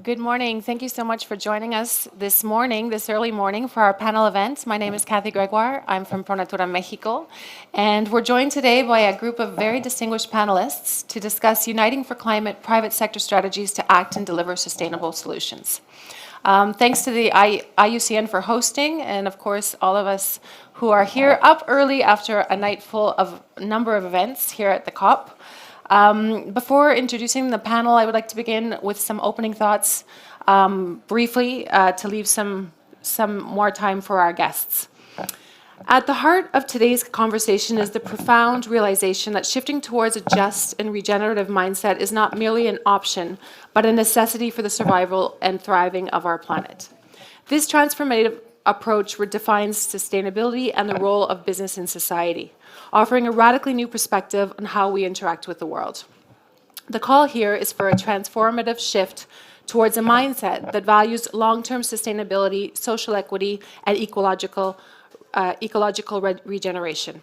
Good morning. Thank you so much for joining us this morning, this early morning, for our panel event. My name is Kathy Gregoire. I'm from ProNatura Mexico, and we're joined today by a group of very distinguished panelists to discuss uniting for climate private sector strategies to act and deliver sustainable solutions. Thanks to the IUCN for hosting, and of course, all of us who are here up early after a night full of a number of events here at the COP. Before introducing the panel, I would like to begin with some opening thoughts briefly to leave some more time for our guests. At the heart of today's conversation is the profound realization that shifting towards a just and regenerative mindset is not merely an option, but a necessity for the survival and thriving of our planet. This transformative approach redefines sustainability and the role of business in society, offering a radically new perspective on how we interact with the world. The call here is for a transformative shift towards a mindset that values long-term sustainability, social equity, and ecological regeneration.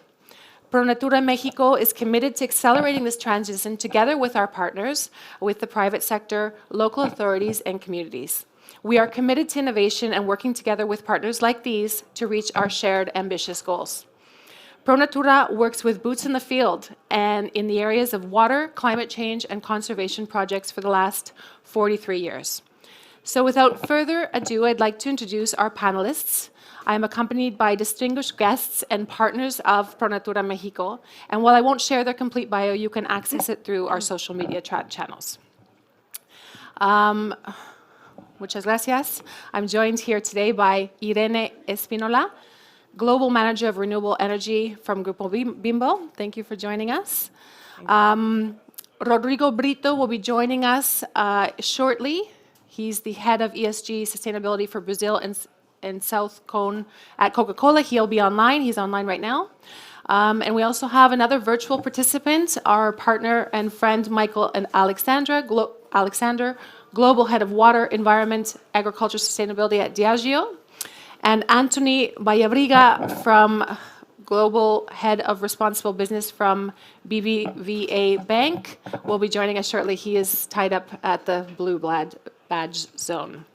ProNatura Mexico is committed to accelerating this transition together with our partners, with the private sector, local authorities, and communities. We are committed to innovation and working together with partners like these to reach our shared ambitious goals. ProNatura works with boots in the field and in the areas of water, climate change, and conservation projects for the last 43 years. So without further ado, I'd like to introduce our panelists. I am accompanied by distinguished guests and partners of ProNatura Mexico, and while I won't share their complete bio, you can access it through our social media channels. Muchas gracias. I'm joined here today by Irene Espinola, Global Manager of Renewable Energy from Grupo Bimbo. Thank you for joining us. Rodrigo Brito will be joining us shortly. He's the head of ESG Sustainability for Brazil and South Cone at Coca-Cola. He'll be online. He's online right now. And we also have another virtual participant, our partner and friend, Michael and Alexander, Global Head of Water, Environment, Agriculture, Sustainability at Diageo. And Anthony Vallabriga from Global Head of Responsible Business from BBVA Bank will be joining us shortly. He is tied up at the blue badge zone.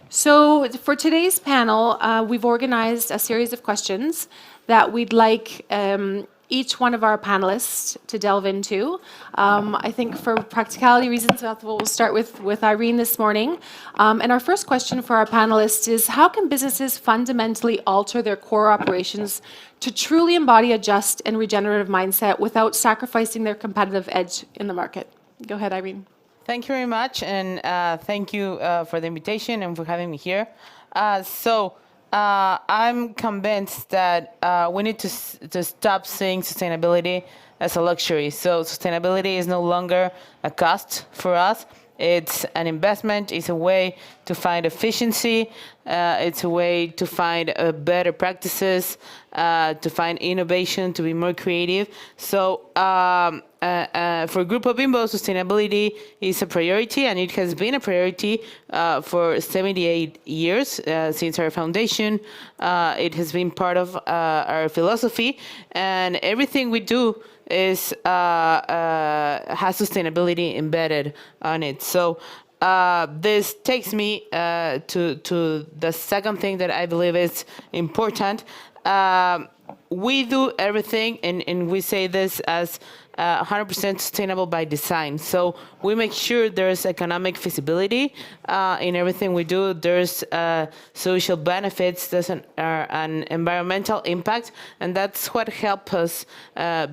So for today's panel, we've organized a series of questions that we'd like each one of our panelists to delve into. I think for practicality reasons, we'll start with Irene this morning. And our first question for our panelists is, how can businesses fundamentally alter their core operations to truly embody a just and regenerative mindset without sacrificing their competitive edge in the market? Go ahead, Irene. Thank you very much, and thank you for the invitation and for having me here. I'm convinced that we need to stop seeing sustainability as a luxury. So sustainability is no longer a cost for us. It's an investment. It's a way to find efficiency. It's a way to find better practices, to find innovation, to be more creative. So for Grupo Bimbo, sustainability is a priority, and it has been a priority for 78 years since our foundation. It has been part of our philosophy, and everything we do has sustainability embedded on it. So this takes me to the second thing that I believe is important. We do everything, and we say this as 100% sustainable by design. So we make sure there's economic feasibility in everything we do. There's social benefits, there's an environmental impact, and that's what helps us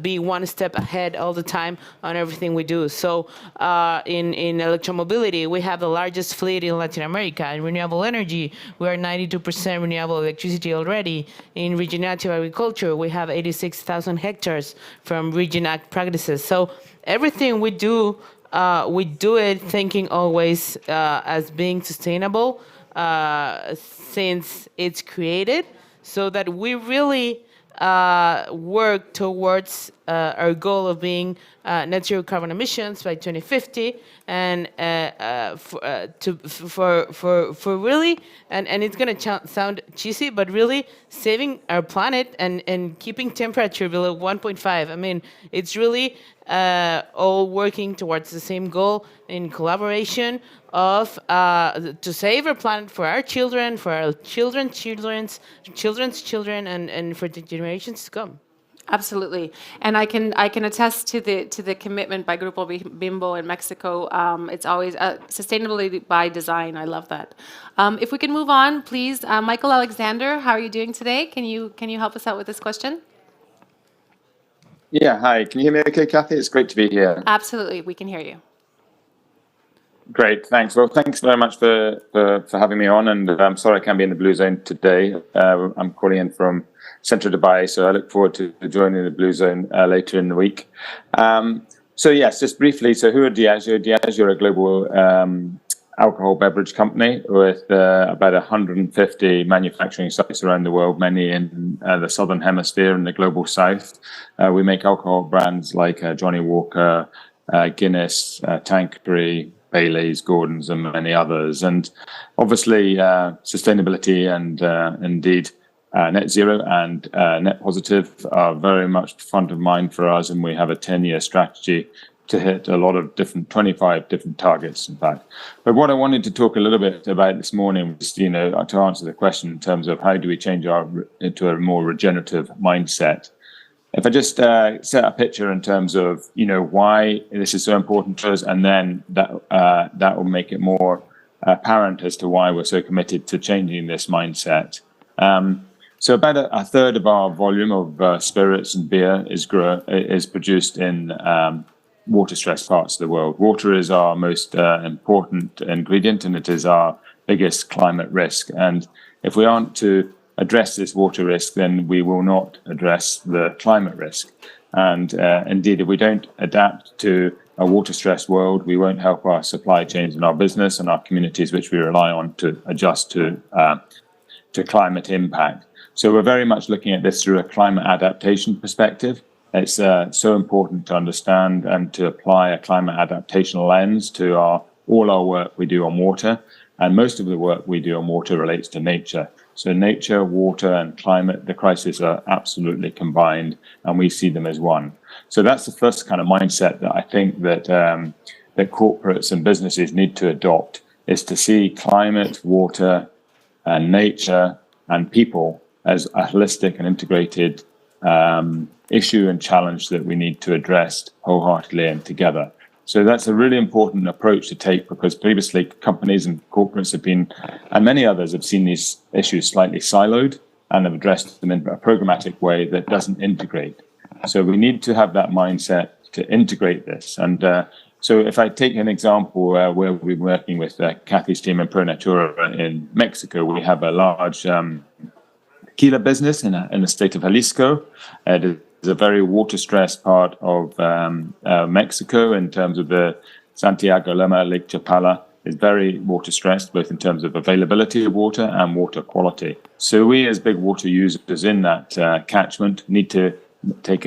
be one step ahead all the time on everything we do. So in electromobility, we have the largest fleet in Latin America. In renewable energy, we are 92% renewable electricity already. In regenerative agriculture, we have 86,000 hectares from Region Act practices. So everything we do it thinking always as being sustainable since it's created, so that we really work towards our goal of being net zero carbon emissions by 2050, and for really, and it's going to sound cheesy, but really saving our planet and keeping temperature below 1.5. I mean, it's really all working towards the same goal in collaboration of to save our planet for our children, for our children's children, and for the generations to come. Absolutely, and I can attest to the commitment by Grupo Bimbo in Mexico. It's always sustainability by design. I love that. If we can move on, please, Michael Alexander, how are you doing today? Can you help us out with this question? Yeah, hi. Can you hear me okay, Kathy? It's great to be here. Absolutely, we can hear you. Great, thanks. Well, thanks very much for having me on, and I'm sorry I can't be in the Blue Zone today. I'm calling in from central Dubai, so I look forward to joining the Blue Zone later in the week. So yes, just briefly, so who are Diageo? Diageo are a global alcohol beverage company with about 150 manufacturing sites around the world, many in the Southern Hemisphere and the global South. We make alcohol brands like Johnny Walker, Guinness, Tanqueray, Bailey's, Gordon's, and many others. And obviously, sustainability and indeed net zero and net positive are very much front of mind for us. And we have a 10-year strategy to hit a lot of 25 different targets, in fact. But what I wanted to talk a little bit about this morning was, to answer the question in terms of how do we change into a more regenerative mindset. If I just set a picture in terms of, why this is so important to us, and then that will make it more apparent as to why we're so committed to changing this mindset. So about a third of our volume of spirits and beer is produced in water-stressed parts of the world. Water is our most important ingredient, and it is our biggest climate risk. And if we aren't to address this water risk, then we will not address the climate risk. And indeed, if we don't adapt to a water-stressed world, we won't help our supply chains and our business and our communities, which we rely on to adjust to climate impact. So we're very much looking at this through a climate adaptation perspective. It's so important to understand and to apply a climate adaptation lens to all our work we do on water. And most of the work we do on water relates to nature. So nature, water, and climate, the crises are absolutely combined, and we see them as one. So that's the first kind of mindset that I think that corporates and businesses need to adopt, is to see climate, water, and nature, and people as a holistic and integrated issue and challenge that we need to address wholeheartedly and together. So that's a really important approach to take, because previously companies and corporates have been, and many others have seen these issues slightly siloed and have addressed them in a programmatic way that doesn't integrate. So we need to have that mindset to integrate this. And so if I take an example where we've been working with Kathy's team in Pro Natura in Mexico, we have a large tequila business in the state of Jalisco. It's a very water-stressed part of Mexico in terms of the Santiago Lema, Lake Chapala is very water-stressed, both in terms of availability of water and water quality. So we, as big water users in that catchment, need to take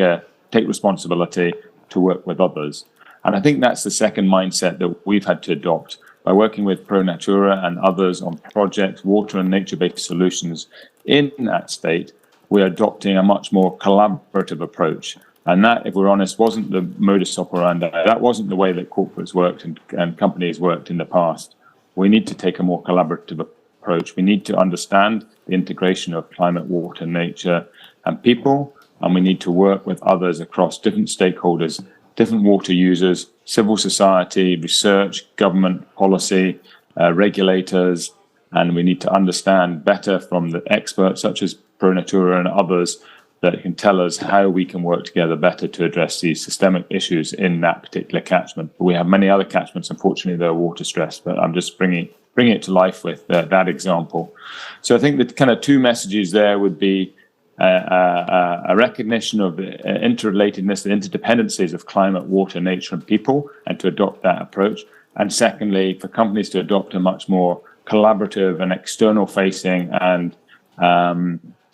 responsibility to work with others. And I think that's the second mindset that we've had to adopt by working with Pro Natura and others on projects, water and nature-based solutions in that state. We're adopting a much more collaborative approach. And that, if we're honest, wasn't the modus operandi. That wasn't the way that corporates worked and companies worked in the past. We need to take a more collaborative approach. We need to understand the integration of climate, water, nature, and people. And we need to work with others across different stakeholders, different water users, civil society, research, government, policy, regulators. And we need to understand better from the experts such as Pro Natura and others that can tell us how we can work together better to address these systemic issues in that particular catchment. But we have many other catchments, unfortunately, that are water stressed, but I'm just bringing it to life with that example. So I think the kind of two messages there would be a recognition of the interrelatedness, the interdependencies of climate, water, nature, and people, and to adopt that approach. And secondly, for companies to adopt a much more collaborative and external-facing and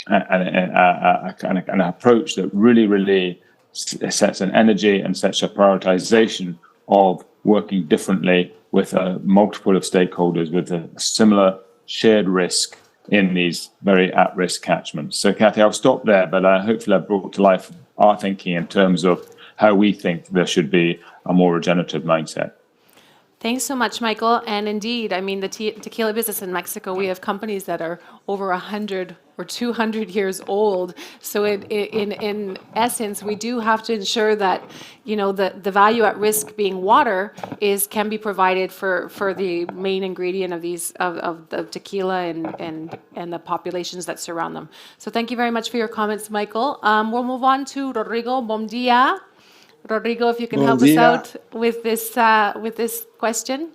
an approach that really sets an energy and sets a prioritization of working differently with a multiple of stakeholders with a similar shared risk in these very at-risk catchments. So, Kathy, I'll stop there, but hopefully I brought to life our thinking in terms of how we think there should be a more regenerative mindset. Thanks so much, Michael. And indeed, I mean, the tequila business in Mexico, we have companies that are over 100 or 200 years old. So in essence, we do have to ensure that, you know, the value at risk being water can be provided for the main ingredient of these of the tequila and the populations that surround them. So thank you very much for your comments, Michael. We'll move on to Rodrigo. Bom dia. Rodrigo, if you can help us out with this question.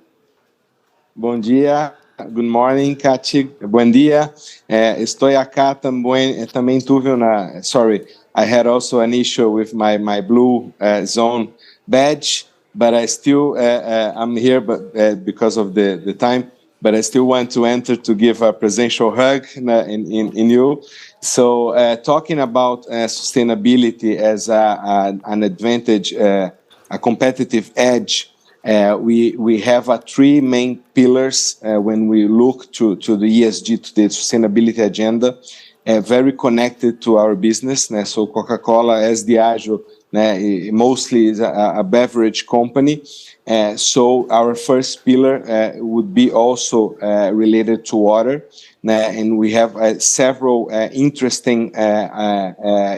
Bom dia, good morning, Katy. Bom dia. Estou acá também tuve sorry, I had also an issue with my blue zone badge, but I still, I'm here because of the time, but I still want to enter to give a presential hug in you. So talking about sustainability as an advantage, a competitive edge, we have three main pillars when we look to the ESG, to the sustainability agenda, very connected to our business. So Coca-Cola, as Diageo, mostly is a beverage company. So our first pillar would be also related to water. And we have several interesting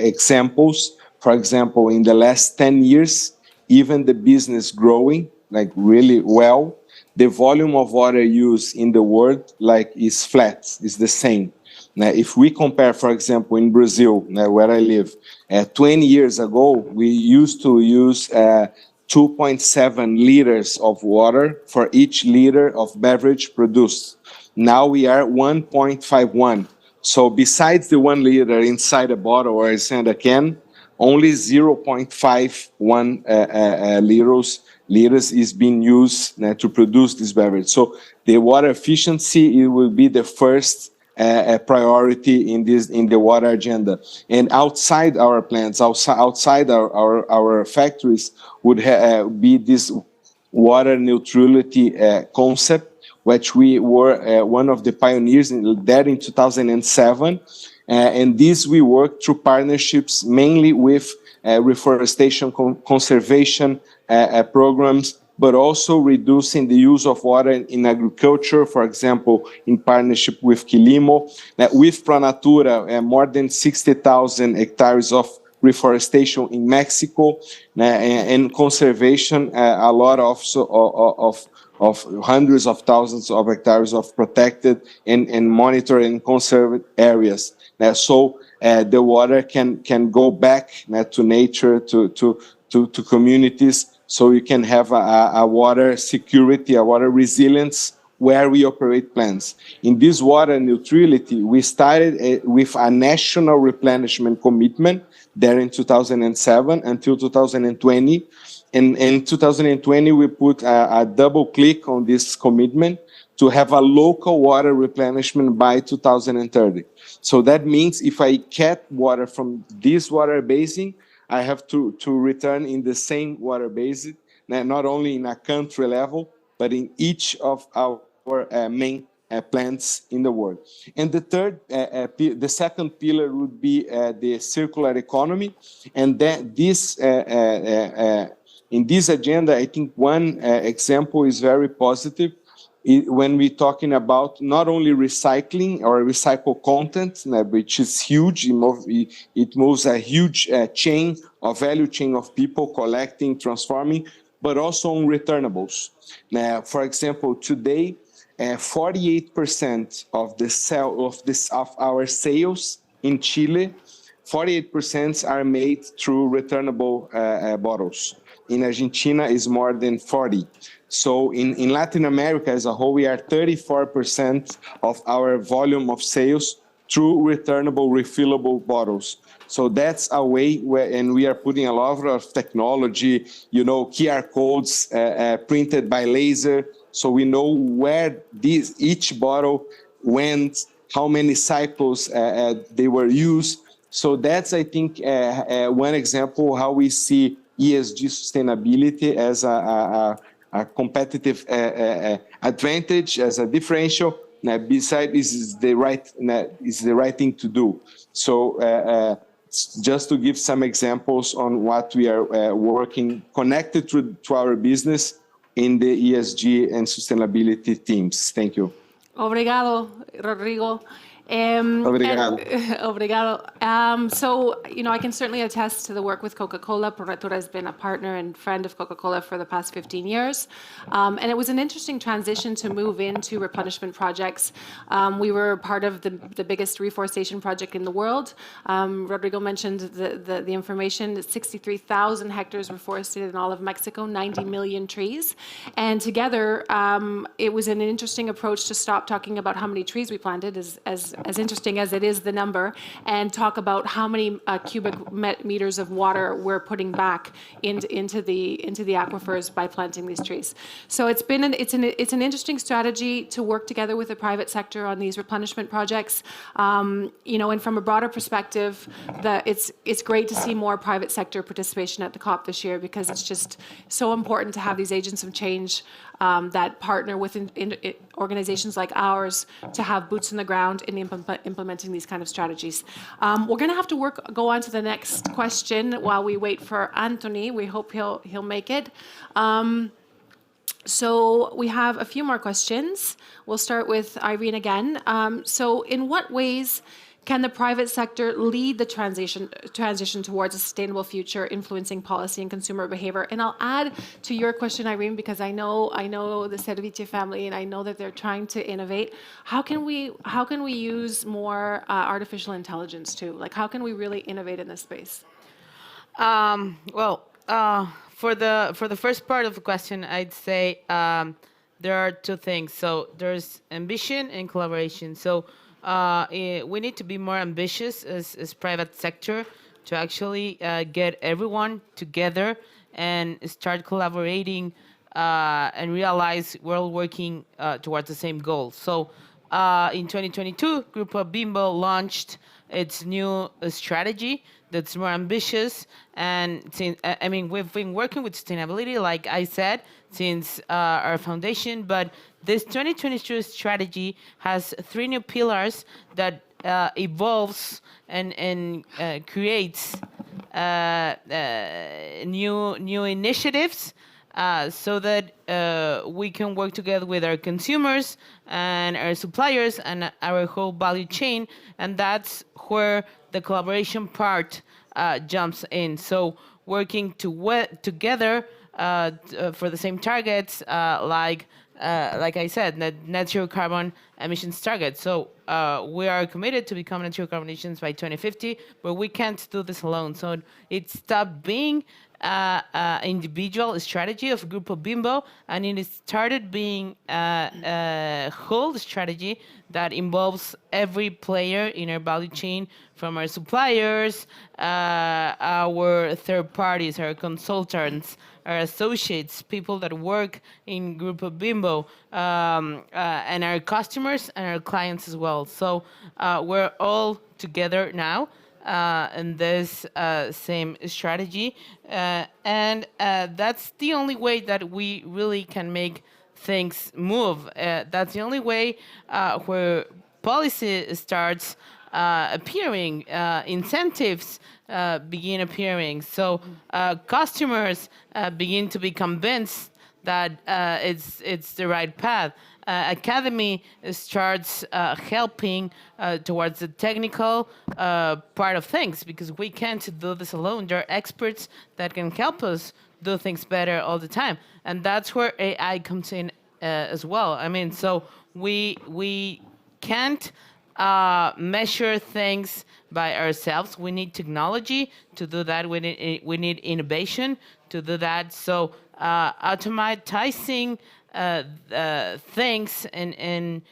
examples. For example, in the last 10 years, even the business growing like really well, the volume of water used in the world is flat, is the same. Now, if we compare, for example, in Brazil, where I live, 20 years ago, we used to use 2.7 liters of water for each liter of beverage produced. Now we are 1.51. So besides the 1 liter inside a bottle or inside a can, only 0.51 liters is being used to produce this beverage. So the water efficiency, it will be the first priority in the water agenda. And outside our plants, outside our factories, would be this water neutrality concept, which we were one of the pioneers in that in 2007. And this we work through partnerships mainly with reforestation conservation programs, but also reducing the use of water in agriculture, for example, in partnership with Quilimo. With Pronatura, more than 60,000 hectares of reforestation in Mexico, and conservation, a lot of hundreds of thousands of hectares of protected and monitored and conserved areas. So the water can go back to nature, to communities, so you can have a water security, a water resilience where we operate plants. In this water neutrality, we started with a national replenishment commitment there in 2007 until 2020. And in 2020, we put a double click on this commitment to have a local water replenishment by 2030. So that means if I get water from this water basin, I have to return in the same water basin, not only in a country level, but in each of our main plants in the world. And the second pillar would be the circular economy. And that in this agenda, I think one example is very positive. When we're talking about not only recycling or recycled content, which is huge, it moves a huge value chain of people collecting, transforming, but also on returnables. For example, today, 48% of our sales in Chile, 48% are made through returnable bottles. In Argentina, is more than 40. So in Latin America as a whole, we are 34% of our volume of sales through returnable, refillable bottles. So that's a way and we are putting a lot of technology, QR codes printed by laser, so we know where each bottle went, how many cycles they were used. So that's, I think, one example how we see ESG sustainability as a competitive advantage, as a differential. Besides, is the right thing to do. So Just to give some examples on what we are working connected to our business in the ESG and sustainability teams. Thank you. Obrigado, Rodrigo. Obrigado. Obrigado. So, I can certainly attest to the work with Coca-Cola. ProNatura has been a partner and friend of Coca-Cola for the past 15 years. And it was an interesting transition to move into replenishment projects. We were part of the biggest reforestation project in the world. Rodrigo mentioned the information, 63,000 hectares reforested in all of Mexico, 90 million trees. And together, it was an interesting approach to stop talking about how many trees we planted, as interesting as it is the number, and talk about how many cubic meters of water we're putting back into the aquifers by planting these trees. So it's an interesting strategy to work together with the private sector on these replenishment projects. And from a broader perspective, it's great to see more private sector participation at the COP this year, because it's just so important to have these agents of change that partner with organizations like ours to have boots on the ground in implementing these kind of strategies. We're going to have to go on to the next question while we wait for Anthony. We hope he'll make it. So we have a few more questions. We'll start with Irene again. So in what ways can the private sector lead the transition towards a sustainable future, influencing policy and consumer behavior? And I'll add to your question, Irene, because I know the Servitje family, and I know that they're trying to innovate. How can we use more artificial intelligence too? Like, how can we really innovate in this space? For the first part of the question, I'd say there are two things. So there's ambition and collaboration. So we need to be more ambitious as private sector to actually get everyone together and start collaborating and realize we're all working towards the same goal. So in 2022, Grupo Bimbo launched its new strategy that's more ambitious. And we've been working with sustainability, like I said, since our foundation. But this 2022 strategy has 3 new pillars that evolves and creates new initiatives so that we can work together with our consumers and our suppliers and our whole value chain. And that's where the collaboration part jumps in. So working together for the same targets, like I said, net zero carbon emissions target. So we are committed to become net zero carbon emissions by 2050, but we can't do this alone. So it stopped being individual strategy of Grupo Bimbo, and it started being a whole strategy that involves every player in our value chain, from our suppliers, our third parties, our consultants, our associates, people that work in Grupo Bimbo, and our customers and our clients as well. So we're all together now in this same strategy, and that's the only way that we really can make things move. That's the only way where policy starts appearing, incentives begin appearing. So customers begin to be convinced that it's the right path. Academy starts helping towards the technical part of things, because we can't do this alone. There are experts that can help us do things better all the time, and that's where AI comes in as well. So we can't measure things by ourselves. We need technology to do that. We need innovation to do that. So automatizing things and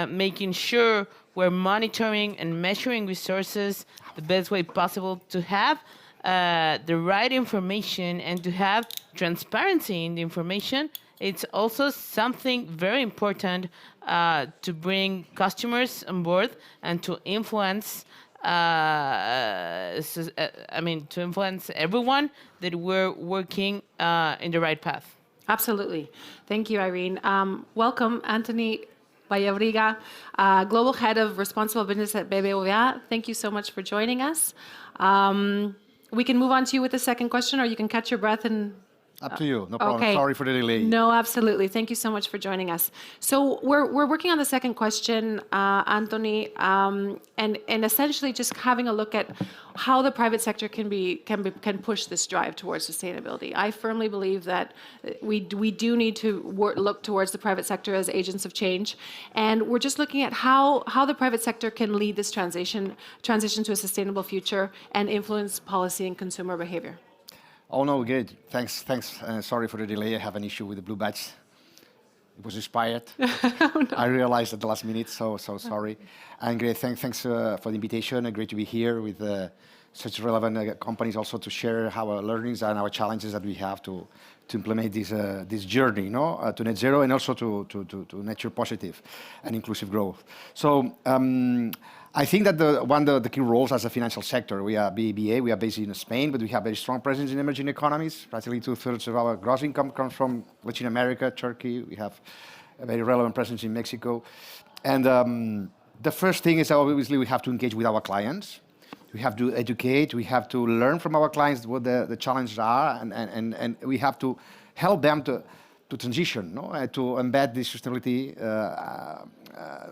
making sure we're monitoring and measuring resources the best way possible to have the right information and to have transparency in the information. It's also something very important to bring customers on board and to influence to influence everyone that we're working in the right path. Absolutely. Thank you, Irene. Welcome, Anthony. Vallabriga, Global Head of Responsible Business at BBVA. Thank you so much for joining us. We can move on to you with the second question, or you can catch your breath and... Up to you, no problem. Okay. Sorry for the delay. No, absolutely. Thank you so much for joining us. So we're working on the second question, Anthony, and essentially just having a look at how the private sector can push this drive towards sustainability. I firmly believe that we do need to look towards the private sector as agents of change, and we're just looking at how the private sector can lead this transition to a sustainable future and influence policy and consumer behavior. Oh, no, good. Thanks. Sorry for the delay. I have an issue with the blue badge. It was expired. No. I realized at the last minute, so sorry. And great, thanks for the invitation. Great to be here with such relevant companies also to share our learnings and our challenges that we have to implement this journey, to net zero and also to nature positive and inclusive growth. So I think that one of the key roles as a financial sector, we are BBA, we are based in Spain, but we have very strong presence in emerging economies. Practically 2/3 of our gross income comes from Latin America, Turkey. We have a very relevant presence in Mexico. And the first thing is obviously we have to engage with our clients. We have to educate, we have to learn from our clients what the challenges are, and we have to help them to transition, to embed this sustainability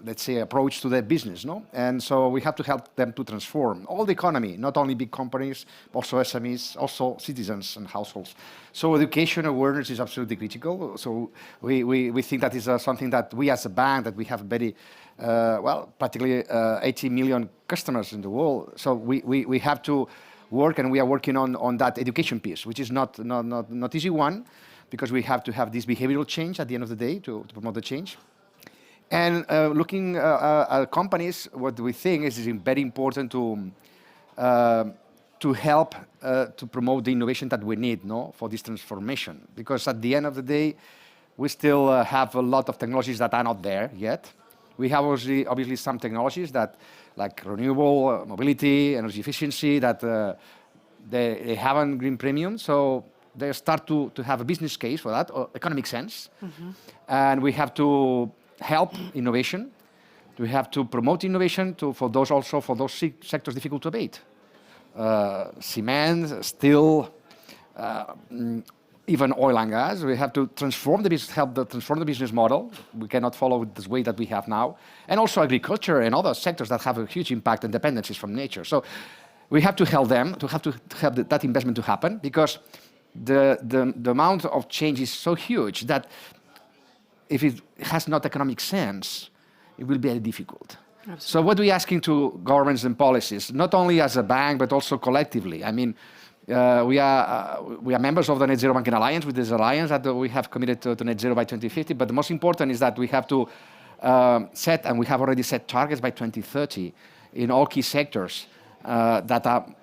let's say, approach to their business, And so we have to help them to transform all the economy, not only big companies, also SMEs, also citizens and households. So education awareness is absolutely critical. So we think that is something that we as a bank, that we have very, practically 80 million customers in the world. So we have to work, and we are working on that education piece, which is not easy one, because we have to have this behavioral change at the end of the day to promote the change. And looking at companies, what we think is very important to help to promote the innovation that we need for this transformation. Because at the end of the day, we still have a lot of technologies that are not there yet. We have obviously some technologies that, like renewable mobility, energy efficiency, that they have a green premium. So they start to have a business case for that, or economic sense. Mm-hmm. And we have to help innovation. We have to promote innovation for those sectors difficult to abate. Cement, steel, even oil and gas. We have to transform transform the business model. We cannot follow this way that we have now. And also agriculture and other sectors that have a huge impact and dependencies from nature. So we have to help them, to help that investment to happen, because the amount of change is so huge that if it has not economic sense, it will be very difficult. Absolutely. So what we're asking to governments and policies, not only as a bank, but also collectively. I mean, we are members of the Net Zero Banking Alliance, with this alliance that we have committed to net zero by 2050. But the most important is that we have to set, and we have already set targets by 2030 in all key sectors that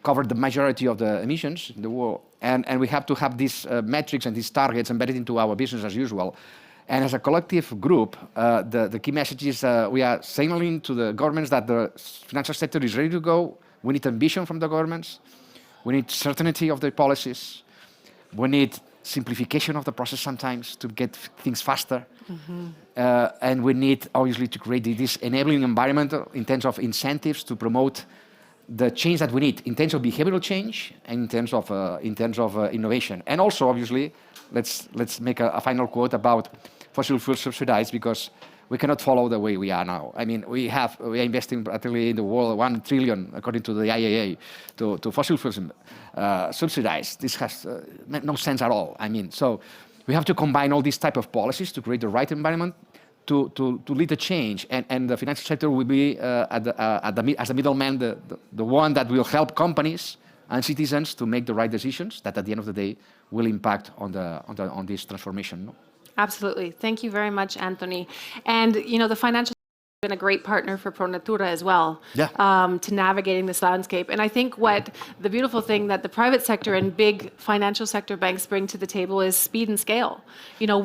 cover the majority of the emissions in the world. And we have to have these metrics and these targets embedded into our business as usual. And as a collective group, the key message is we are signaling to the governments that the financial sector is ready to go. We need ambition from the governments. We need certainty of the policies. We need simplification of the process sometimes to get things faster. Mm-hmm. And we need, obviously, to create this enabling environment in terms of incentives to promote the change that we need in terms of behavioral change and in terms of innovation. And also, obviously, let's make a final quote about fossil fuel subsidies, because we cannot follow the way we are now. I mean, we are investing practically in the world 1 trillion, according to the IAA, to fossil fuels subsidies. This has no sense at all. I mean, so we have to combine all these type of policies to create the right environment to lead the change, and the financial sector will be as a middleman, the one that will help companies and citizens to make the right decisions that at the end of the day will impact on this transformation. Absolutely. Thank you very much, Anthony. And the financial been a great partner for ProNatura as well, to navigating this landscape. And I think what the beautiful thing that the private sector and big financial sector banks bring to the table is speed and scale.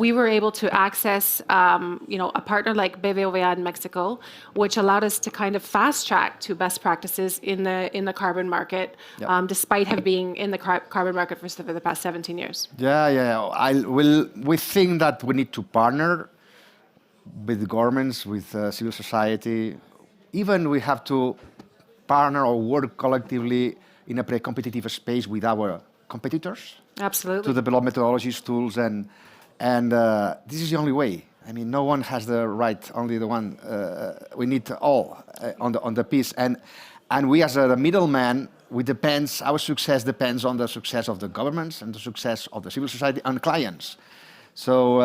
We were able to access, a partner like BBVA in Mexico, which allowed us to kind of fast track to best practices in the carbon market, despite have been in the carbon market for the past 17 years. We think that we need to partner with governments, with civil society. Even we have to partner or work collectively in a pre-competitive space with our competitors to Absolutely. develop methodologies, tools, and this is the only way. I mean, no one has the right, only the one. We need all on the piece, and we as a middleman, our success depends on the success of the governments and the success of the civil society and clients. So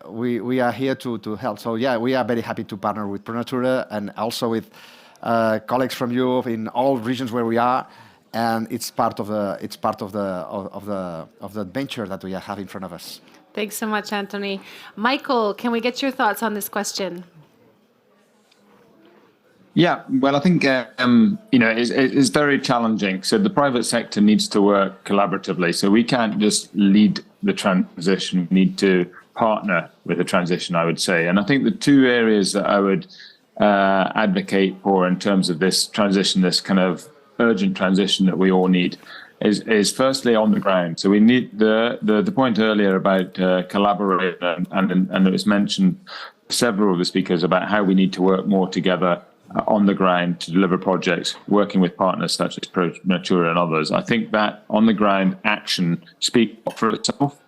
we are here to help. So yeah, we are very happy to partner with ProNatura and also with colleagues from Europe in all regions where we are, and it's part of the adventure that we have in front of us. Thanks so much, Anthony. Michael, can we get your thoughts on this question? Yeah, well, I think it's very challenging. So the private sector needs to work collaboratively. So we can't just lead the transition. We need to partner with the transition, I would say. And I think the two areas that I would advocate for in terms of this transition, this kind of urgent transition that we all need, is firstly on the ground. So we need the point earlier about collaborating, and it was mentioned several of the speakers about how we need to work more together on the ground to deliver projects, working with partners such as ProNatura and others. I think that on the ground action speaks for itself.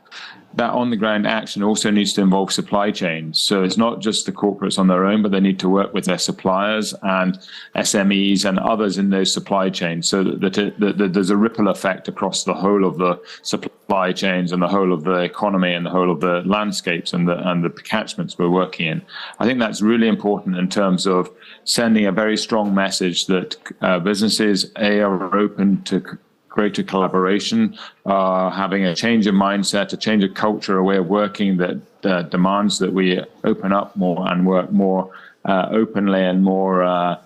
That on the ground action also needs to involve supply chains. So it's not just the corporates on their own, but they need to work with their suppliers and SMEs and others in those supply chains, so that there's a ripple effect across the whole of the supply chains and the whole of the economy and the whole of the landscapes and the catchments we're working in. I think that's really important in terms of sending a very strong message that businesses are open to greater collaboration, having a change of mindset, a change of culture, a way of working that demands that we open up more and work more openly and more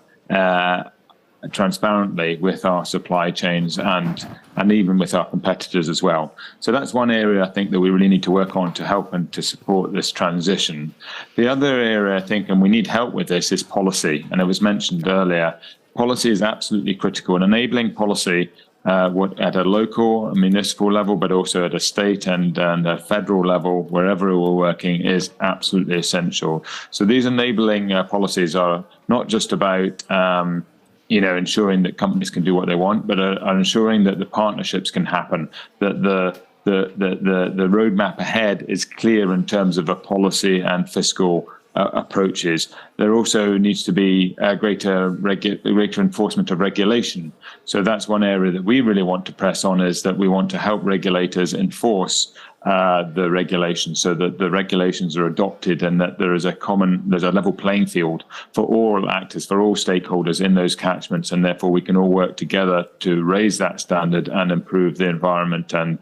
transparently with our supply chains and even with our competitors as well. So that's one area I think that we really need to work on to help and to support this transition. The other area I think, and we need help with this, is policy. And it was mentioned earlier, policy is absolutely critical, and enabling policy at a local, municipal level, but also at a state and a federal level, wherever we're working, is absolutely essential. So these enabling policies are not just about ensuring that companies can do what they want, but are ensuring that the partnerships can happen, that the roadmap ahead is clear in terms of a policy and fiscal approaches. There also needs to be a greater enforcement of regulation. So that's one area that we really want to press on, is that we want to help regulators enforce the regulations, so that the regulations are adopted and that there's a level playing field for all actors, for all stakeholders in those catchments, and therefore we can all work together to raise that standard and improve the environment and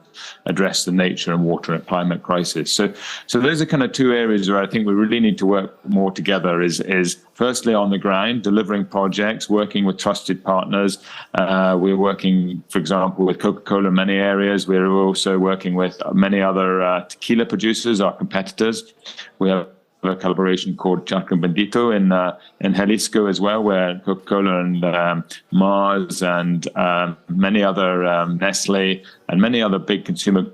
address the nature and water and climate crisis. So those are kind of two areas where I think we really need to work more together, is firstly on the ground, delivering projects, working with trusted partners. We're working, for example, with Coca-Cola in many areas. We're also working with many other tequila producers, our competitors. We have a collaboration called Chaco Bendito in Jalisco as well, where Coca-Cola and Mars and many other Nestle and many other big consumer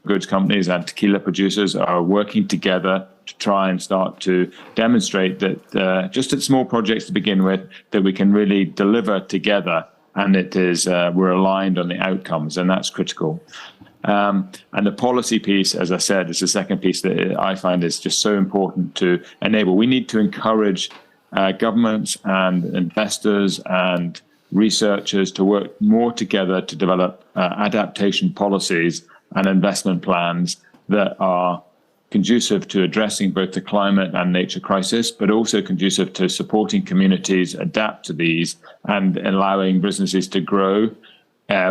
goods companies and tequila producers are working together to try and start to demonstrate that just at small projects to begin with, that we can really deliver together, and we're aligned on the outcomes, and that's critical. And the policy piece, as I said, is the second piece that I find is just so important to enable. We need to encourage governments and investors and researchers to work more together to develop adaptation policies and investment plans that are conducive to addressing both the climate and nature crisis, but also conducive to supporting communities adapt to these and allowing businesses to grow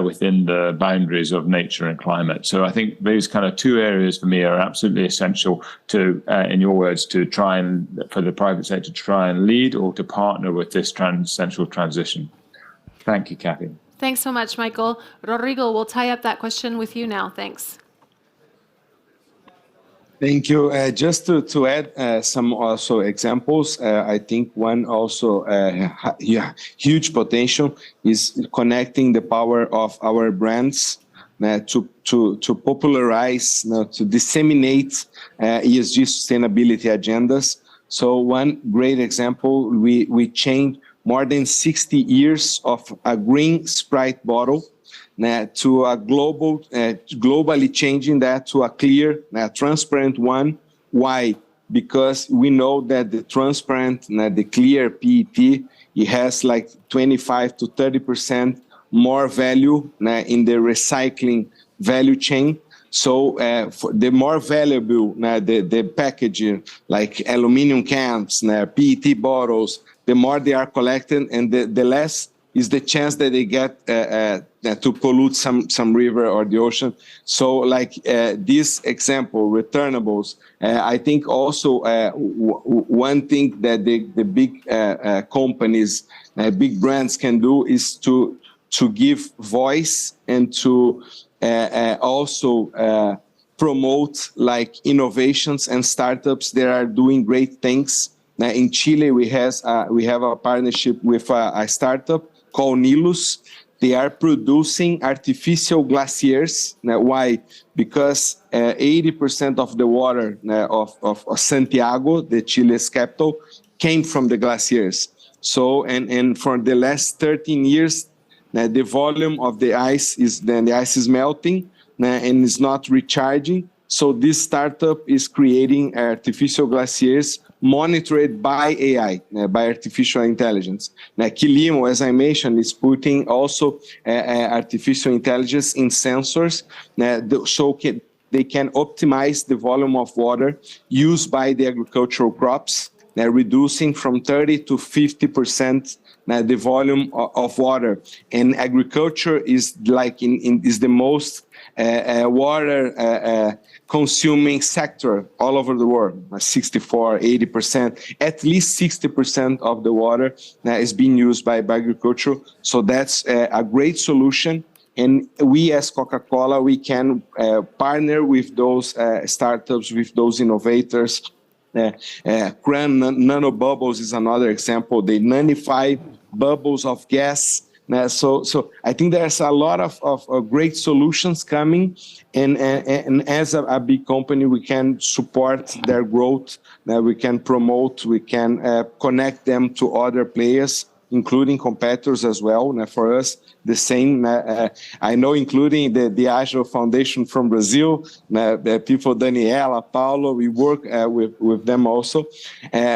within the boundaries of nature and climate. So I think those kind of two areas for me are absolutely essential to, in your words, for the private sector to try and lead or to partner with this central transition. Thank you, Kathy. Thanks so much, Michael. Rodrigo, we'll tie up that question with you now. Thanks. Thank you. Just to add some also examples, I think one also huge potential is connecting the power of our brands to popularize, to disseminate ESG sustainability agendas So one great example, we changed more than 60 years of a green Sprite bottle to a globally changing that to a clear, transparent one. Why? Because we know that the transparent, the clear PET, it has like 25 to 30% more value in the recycling value chain. So for the more valuable the packaging, like aluminum cans, PET bottles, the more they are collected, and the less is the chance that they get to pollute some river or the ocean. So like this example, returnables, I think also one thing that the big companies, big brands can do is to give voice and to also promote like innovations and startups that are doing great things. In Chile, we have a partnership with a startup called Unidos. They are producing artificial glaciers. Why? Because 80% of the water of Santiago, the Chile's capital, came from the glaciers. So, and for the last 13 years, the volume of the ice is melting and is not recharging. So this startup is creating artificial glaciers monitored by AI, by artificial intelligence. Now, Quilimo, as I mentioned, is putting also artificial intelligence in sensors so they can optimize the volume of water used by the agricultural crops, reducing from 30 to 50% the volume of water. And agriculture is like is the most water consuming sector all over the world, 64, 80%, at least 60% of the water is being used by agriculture. So that's a great solution. And we as Coca-Cola, we can partner with those startups, with those innovators. Nano bubbles is another example. They nullify bubbles of gas. So I think there's a lot of great solutions coming, and as a big company, we can support their growth. We can promote, we can connect them to other players, including competitors as well. For us, the same. I know, including the Agile Foundation from Brazil, the people, Daniela, Paulo, we work with them also.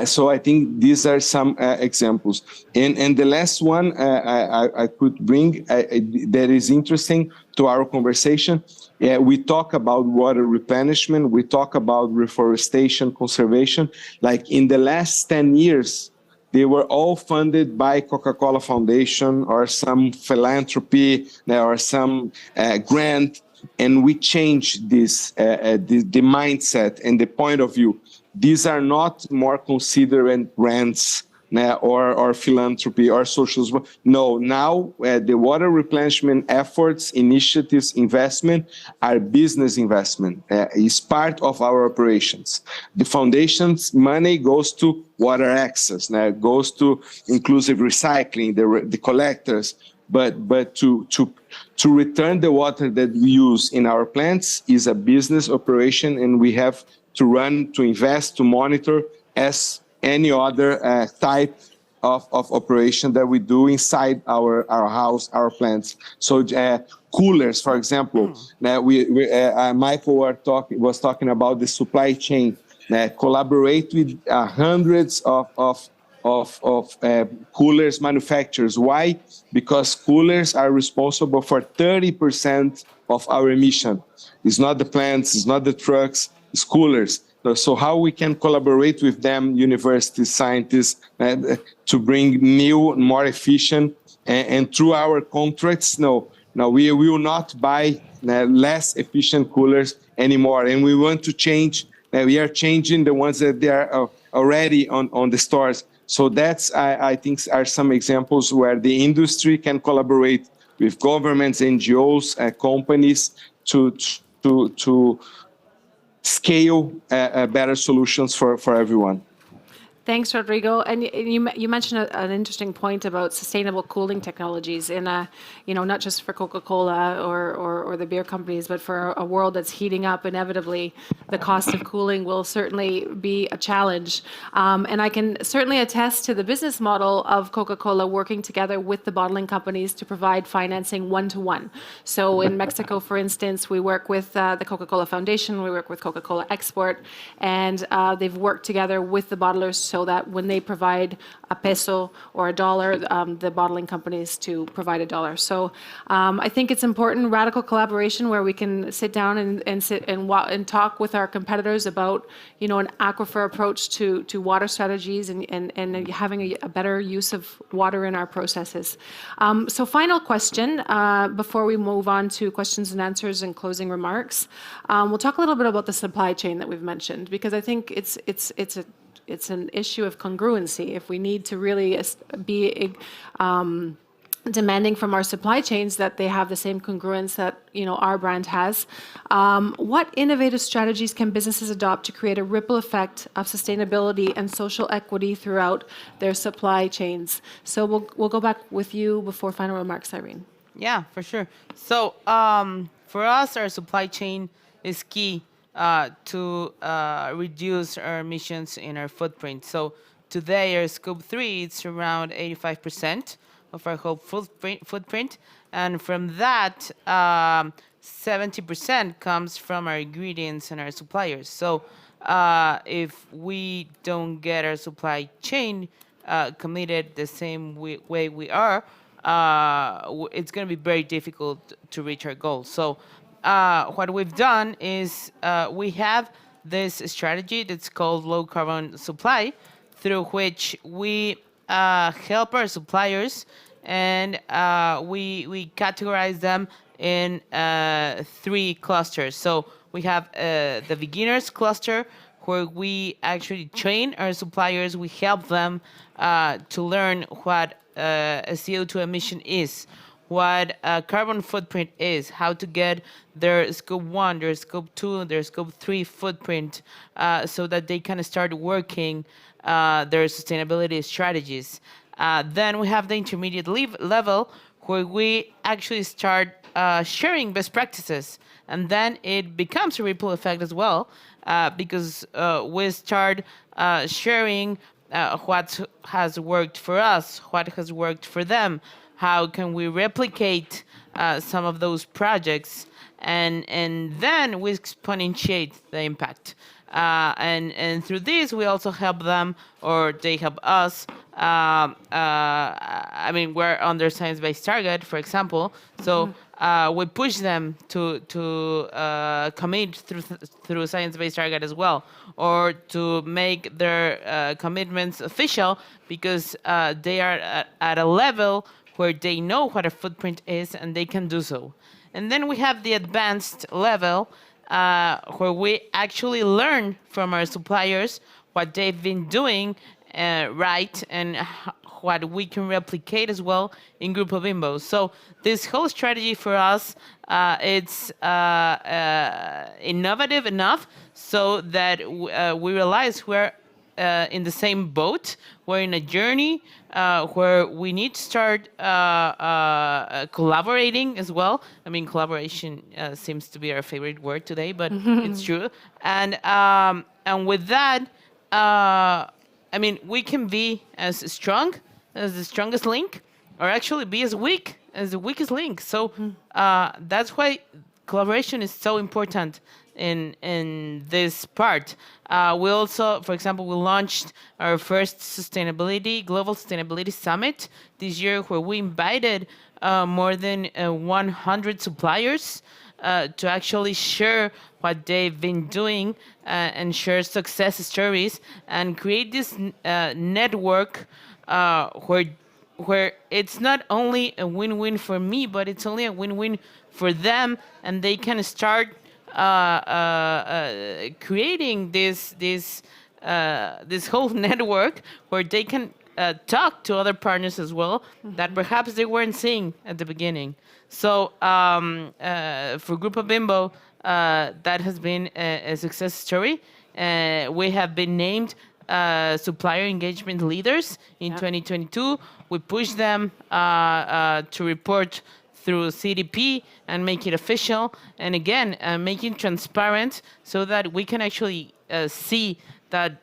So I think these are some examples. And the last one I could bring that is interesting to our conversation. We talk about water replenishment. We talk about reforestation, conservation. Like in the last 10 years, they were all funded by Coca-Cola Foundation or some philanthropy or some grant, and we changed this the mindset and the point of view. These are not more considerate grants or philanthropy or social. No, now the water replenishment efforts, initiatives, investment are business investment. Is part of our operations. The foundation's money goes to water access, goes to inclusive recycling, the collectors, but to return the water that we use in our plants is a business operation, and we have to run, to invest, to monitor as any other type of operation that we do inside our house, our plants. So coolers, for example, Michael was talking about the supply chain. Collaborate with hundreds of coolers manufacturers. Why? Because coolers are responsible for 30% of our emission. It's not the plants, it's not the trucks, it's coolers. So how we can collaborate with them, universities, scientists, to bring new, more efficient, and through our contracts, we will not buy less efficient coolers anymore. And we want to change. We are changing the ones that they are already on the stores. So that's, I think, are some examples where the industry can collaborate with governments, NGOs, companies to scale better solutions for everyone. Thanks, Rodrigo. And you mentioned an interesting point about sustainable cooling technologies in not just for Coca-Cola or the beer companies, but for a world that's heating up. Inevitably, the cost of cooling will certainly be a challenge. And I can certainly attest to the business model of Coca-Cola working together with the bottling companies to provide financing one-to-one. So in Mexico, for instance, we work with the Coca-Cola Foundation, we work with Coca-Cola Export, and they've worked together with the bottlers so that when they provide a peso or a dollar, the bottling companies to provide a dollar. So I think it's important, radical collaboration where we can sit down and talk with our competitors about, an aquifer approach to water strategies and having a better use of water in our processes. So final question, before we move on to questions and answers and closing remarks. We'll talk a little bit about the supply chain that we've mentioned, because I think it's an issue of congruency. If we need to really be demanding from our supply chains that they have the same congruence that our brand has, what innovative strategies can businesses adopt to create a ripple effect of sustainability and social equity throughout their supply chains? So we'll go back with you before final remarks, Irene. Yeah, for sure. So for us, our supply chain is key to reduce our emissions in our footprint. So today, our scope 3, it's around 85% of our whole footprint. And from that, 70% comes from our ingredients and our suppliers. So if we don't get our supply chain committed the same way we are, it's going to be very difficult to reach our goals. So what we've done is we have this strategy that's called low carbon supply, through which we help our suppliers, and we categorize them in 3 clusters. So we have the beginners cluster, where we actually train our suppliers. We help them to learn what a CO2 emission is, what a carbon footprint is, how to get their scope 1, their scope 2, their scope 3 footprint, so that they can start working their sustainability strategies. Then we have the intermediate level, where we actually start sharing best practices. And then it becomes a ripple effect as well, because we start sharing what has worked for us, what has worked for them, how can we replicate some of those projects, and then we exponentiate the impact. And through this, we also help them, or they help us. We're under science-based target, for example, so we push them to commit through science-based target as well, or to make their commitments official, because they are at a level where they know what a footprint is and they can do so. And then we have the advanced level, where we actually learn from our suppliers what they've been doing right, and what we can replicate as well in Grupo Bimbo. So this whole strategy for us, it's innovative enough so that we realize we're in the same boat. We're in a journey where we need to start collaborating as well. Collaboration seems to be our favorite word today, but it's true. And with that, we can be as strong as the strongest link, or actually be as weak as the weakest link. So that's why collaboration is so important in this part. We also, for example, we launched our first global sustainability summit this year, where we invited more than 100 suppliers to actually share what they've been doing and share success stories, and create this network where it's not only a win-win for me, but it's only a win-win for them, and they can start creating this whole network where they can talk to other partners as well, that perhaps they weren't seeing at the beginning. So for Grupo Bimbo, that has been a success story. We have been named supplier engagement leaders in 2022. We pushed them to report through CDP and make it official. And again, make it transparent so that we can actually see that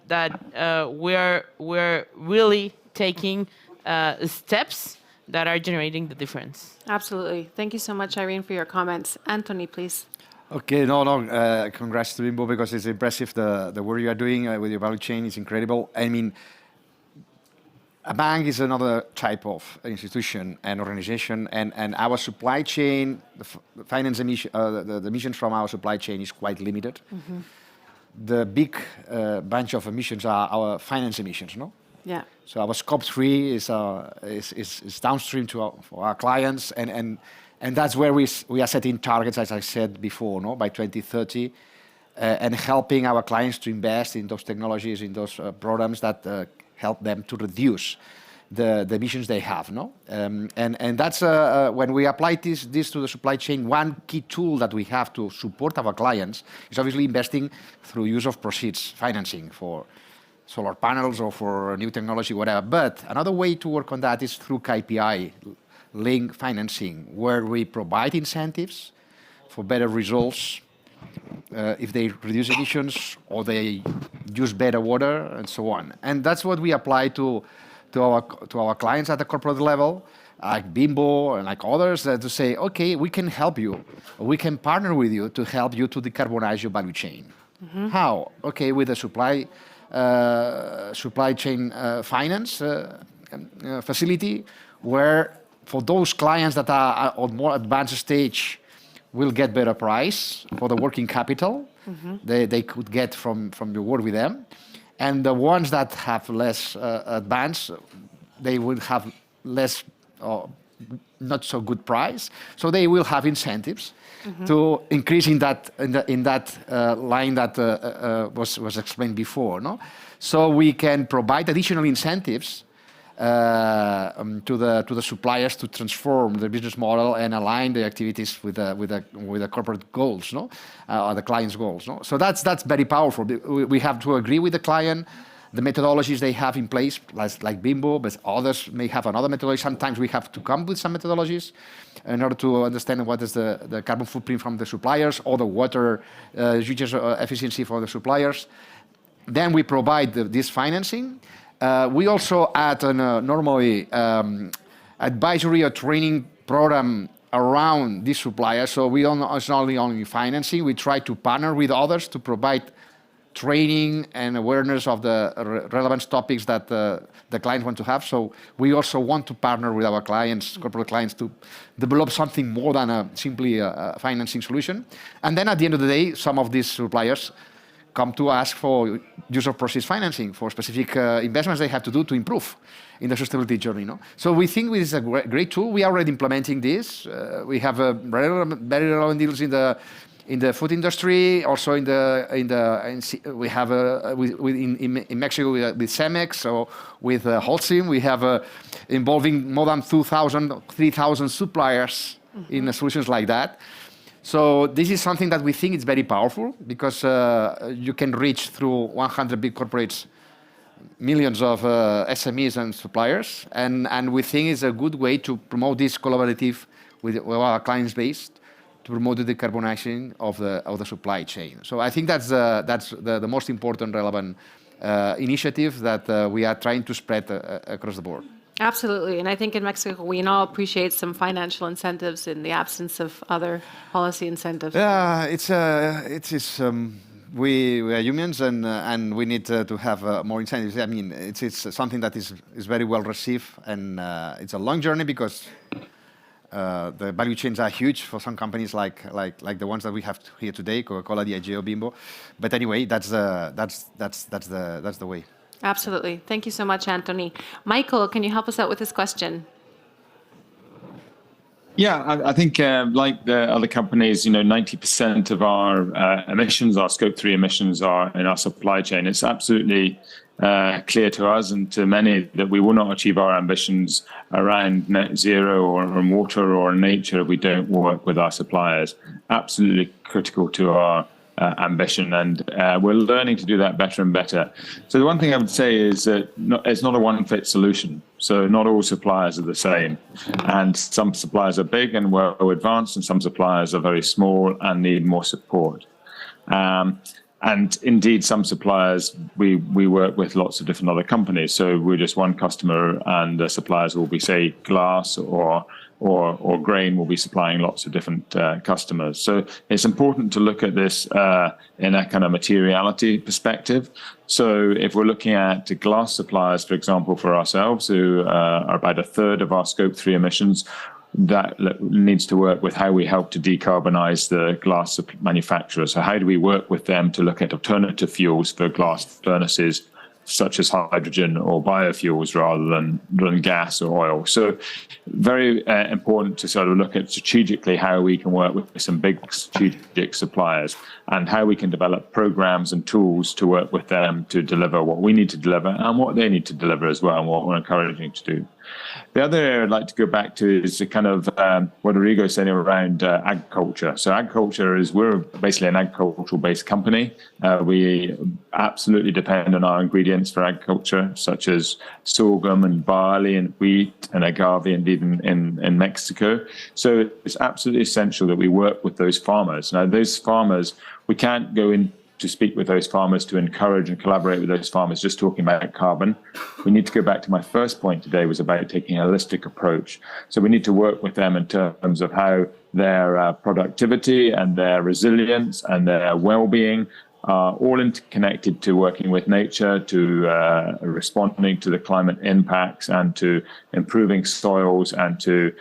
we're really taking steps that are generating the difference. Absolutely. Thank you so much, Irene, for your comments. Anthony, please. Okay, congrats to Bimbo because it's impressive the work you are doing with your value chain is incredible. I mean, a bank is another type of institution and organization, and our supply chain, the finance emission, the emissions from our supply chain is quite limited. Mm-hmm. The big bunch of emissions are our finance emissions, no? Yeah. So our scope 3 is downstream for our clients, and that's where we are setting targets, as I said before, no, by 2030, and helping our clients to invest in those technologies, in those programs that help them to reduce the emissions they have, no? And that's when we apply this to the supply chain. One key tool that we have to support our clients is obviously investing through use of proceeds financing for solar panels or for new technology, whatever. But another way to work on that is through KPI link financing, where we provide incentives for better results if they reduce emissions or they use better water and so on. And that's what we apply to our clients at the corporate level, like Bimbo and like others, to say, okay, we can help you, we can partner with you to help you to decarbonize your value chain. Mm-hmm. How? Okay, with the supply chain finance facility, where for those clients that are on more advanced stage will get better price for the working capital they could get from your work with them. And the ones that have less advance, they will have less not so good price. So they will have incentives to increase in that line that was explained before. No, so we can provide additional incentives to the suppliers to transform the business model and align the activities with the corporate goals, no, or the client's goals, no. So that's very powerful. We have to agree with the client. The methodologies they have in place, like Bimbo, but others may have another methodology. Sometimes we have to come with some methodologies in order to understand what is the carbon footprint from the suppliers or the water usage efficiency for the suppliers. Then we provide this financing. We also add normally advisory or training program around these suppliers. So we don't, it's not only financing, we try to partner with others to provide training and awareness of the relevant topics that the clients want to have. So we also want to partner with our clients, corporate clients, to develop something more than simply a financing solution. And then at the end of the day, some of these suppliers come to ask for use of proceeds financing for specific investments they have to do to improve in the sustainability journey. No? So we think this is a great tool. We are already implementing this. We have very relevant deals in the food industry, also in we have in Mexico with Cemex or with Holcim. We have involving more than 3,000 suppliers in solutions like that. So this is something that we think is very powerful because you can reach through 100 big corporates, millions of SMEs and suppliers, and we think it's a good way to promote this collaborative with our clients base, to promote the decarbonization of the supply chain. So I think that's the most important relevant initiative that we are trying to spread across the board. Absolutely, and I think in Mexico we all appreciate some financial incentives in the absence of other policy incentives. Yeah, we are humans and we need to have more incentives. I mean, it's something that is very well received, and it's a long journey because the value chains are huge for some companies like the ones that we have here today, Coca-Cola, Diageo, Bimbo. But anyway, that's the way. Absolutely. Thank you so much, Anthony. Michael, can you help us out with this question? Yeah, I think like the other companies, 90% of our emissions, our scope 3 emissions, are in our supply chain. It's absolutely clear to us and to many that we will not achieve our ambitions around net zero or on water or nature if we don't work with our suppliers. Absolutely critical to our ambition, and we're learning to do that better and better. So the one thing I would say is that it's not a one-fit solution. So not all suppliers are the same, and some suppliers are big and well advanced, and some suppliers are very small and need more support. And indeed, some suppliers, we work with lots of different other companies. So we're just one customer, and the suppliers will be, say, glass or grain will be supplying lots of different customers. So it's important to look at this in a kind of materiality perspective. So if we're looking at glass suppliers, for example, for ourselves, who are about a third of our Scope 3 emissions, that needs to work with how we help to decarbonize the glass manufacturers. So how do we work with them to look at alternative fuels for glass furnaces, such as hydrogen or biofuels rather than gas or oil? So very important to sort of look at strategically how we can work with some big strategic suppliers and how we can develop programs and tools to work with them to deliver what we need to deliver and what they need to deliver as well, and what we're encouraging to do. The other area I'd like to go back to is the kind of what Rodrigo said around agriculture. So agriculture we're basically an agricultural-based company. We absolutely depend on our ingredients for agriculture, such as sorghum and barley and wheat and agave, and even in Mexico. So it's absolutely essential that we work with those farmers. Now, those farmers, we can't go in to speak with those farmers, to encourage and collaborate with those farmers, just talking about carbon. We need to go back to my first point today, was about taking a holistic approach. So we need to work with them in terms of how their productivity and their resilience and their well-being are all interconnected to working with nature, to responding to the climate impacts, and to improving soils, and to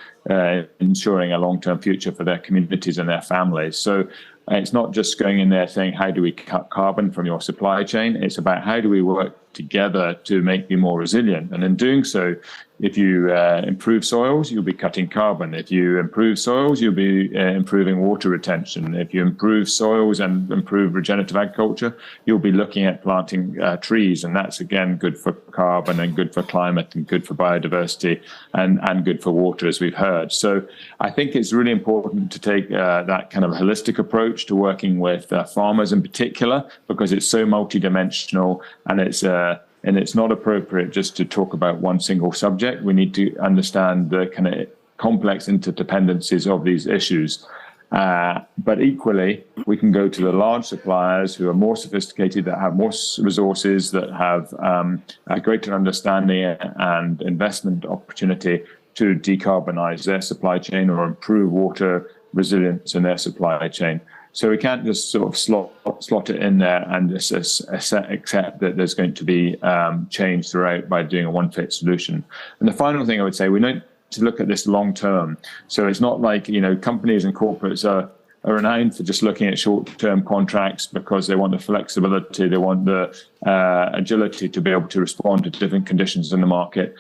ensuring a long-term future for their communities and their families. So it's not just going in there saying, how do we cut carbon from your supply chain? It's about how do we work together to make you more resilient. And in doing so, if you improve soils, you'll be cutting carbon. If you improve soils, you'll be improving water retention. If you improve soils and improve regenerative agriculture, you'll be looking at planting trees. And that's, again, good for carbon and good for climate and good for biodiversity and good for water, as we've heard. So I think it's really important to take that kind of holistic approach to working with farmers in particular, because it's so multidimensional, and it's not appropriate just to talk about one single subject. We need to understand the kind of complex interdependencies of these issues. But equally, we can go to the large suppliers who are more sophisticated, that have more resources, that have a greater understanding and investment opportunity to decarbonize their supply chain or improve water resilience in their supply chain. So we can't just sort of slot it in there and just accept that there's going to be change throughout by doing a one-fit solution. And the final thing I would say, we need to look at this long term. So it's not like, companies and corporates are renowned for just looking at short-term contracts because they want the flexibility, they want the agility to be able to respond to different conditions in the market.